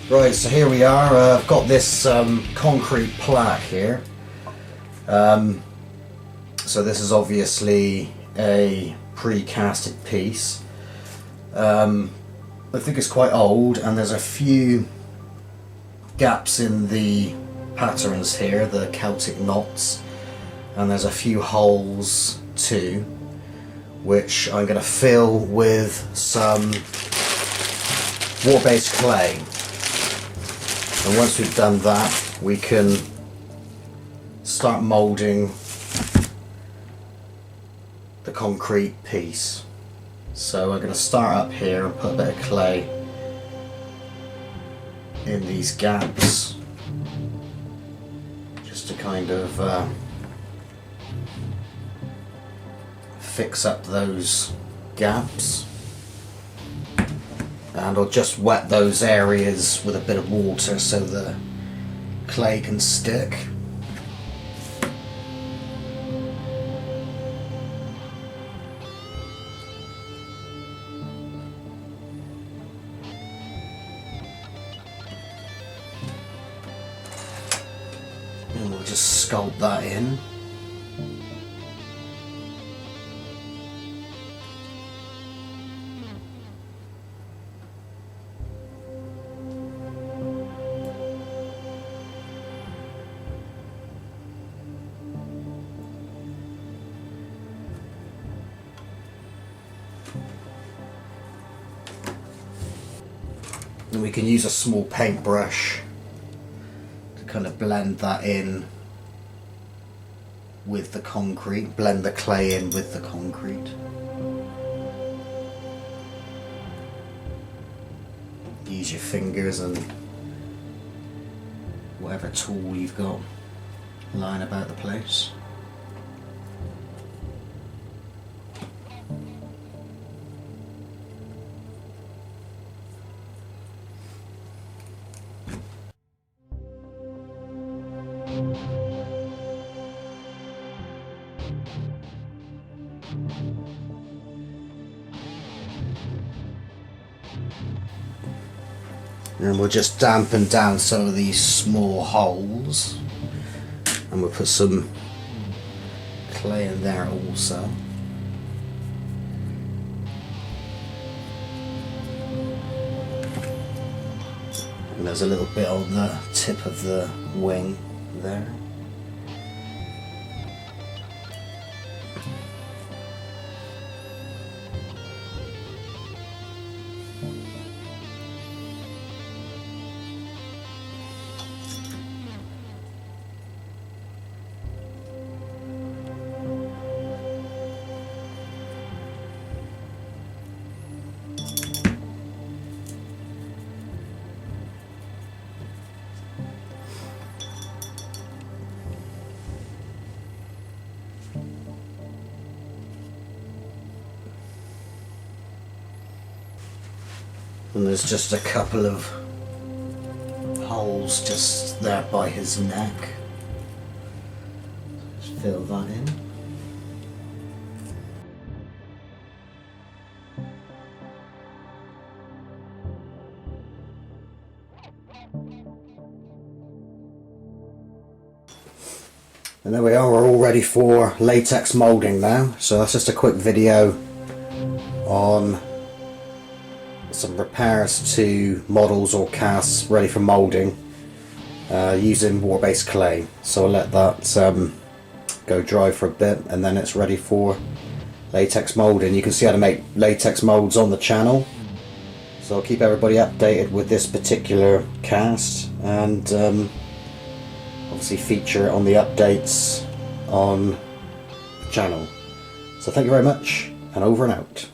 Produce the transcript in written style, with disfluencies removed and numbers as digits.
Right, so here we are. I've got this concrete plaque here. So this is obviously a pre-casted piece. I think it's quite old, and there's a few gaps in the patterns here, the Celtic knots, and there's a few holes too, which I'm going to fill with some water-based clay. And once we've done that, we can start moulding the concrete piece. So I'm going to start up here and put a bit of clay in these gaps, just to kind of fix up those gaps. And I'll just wet those areas with a bit of water so the clay can stick. And we'll just sculpt that in. And we can use a small paintbrush to kind of blend that in with the concrete, blend the clay in with the concrete. Use your fingers and whatever tool you've got lying about the place. And we'll just dampen down some of these small holes, and we'll put some clay in there also. And there's a little bit on the tip of the wing there. And there's just a couple of holes just there by his neck. Just fill that in. And there we are, we're all ready for latex moulding now. So that's just a quick video on some repairs to models or casts ready for moulding using water-based clay. So I'll let that go dry for a bit, and then it's ready for latex moulding. You can see how to make latex moulds on the channel, so I'll keep everybody updated with this particular cast, and obviously feature it on the updates on the channel. So thank you very much, and over and out.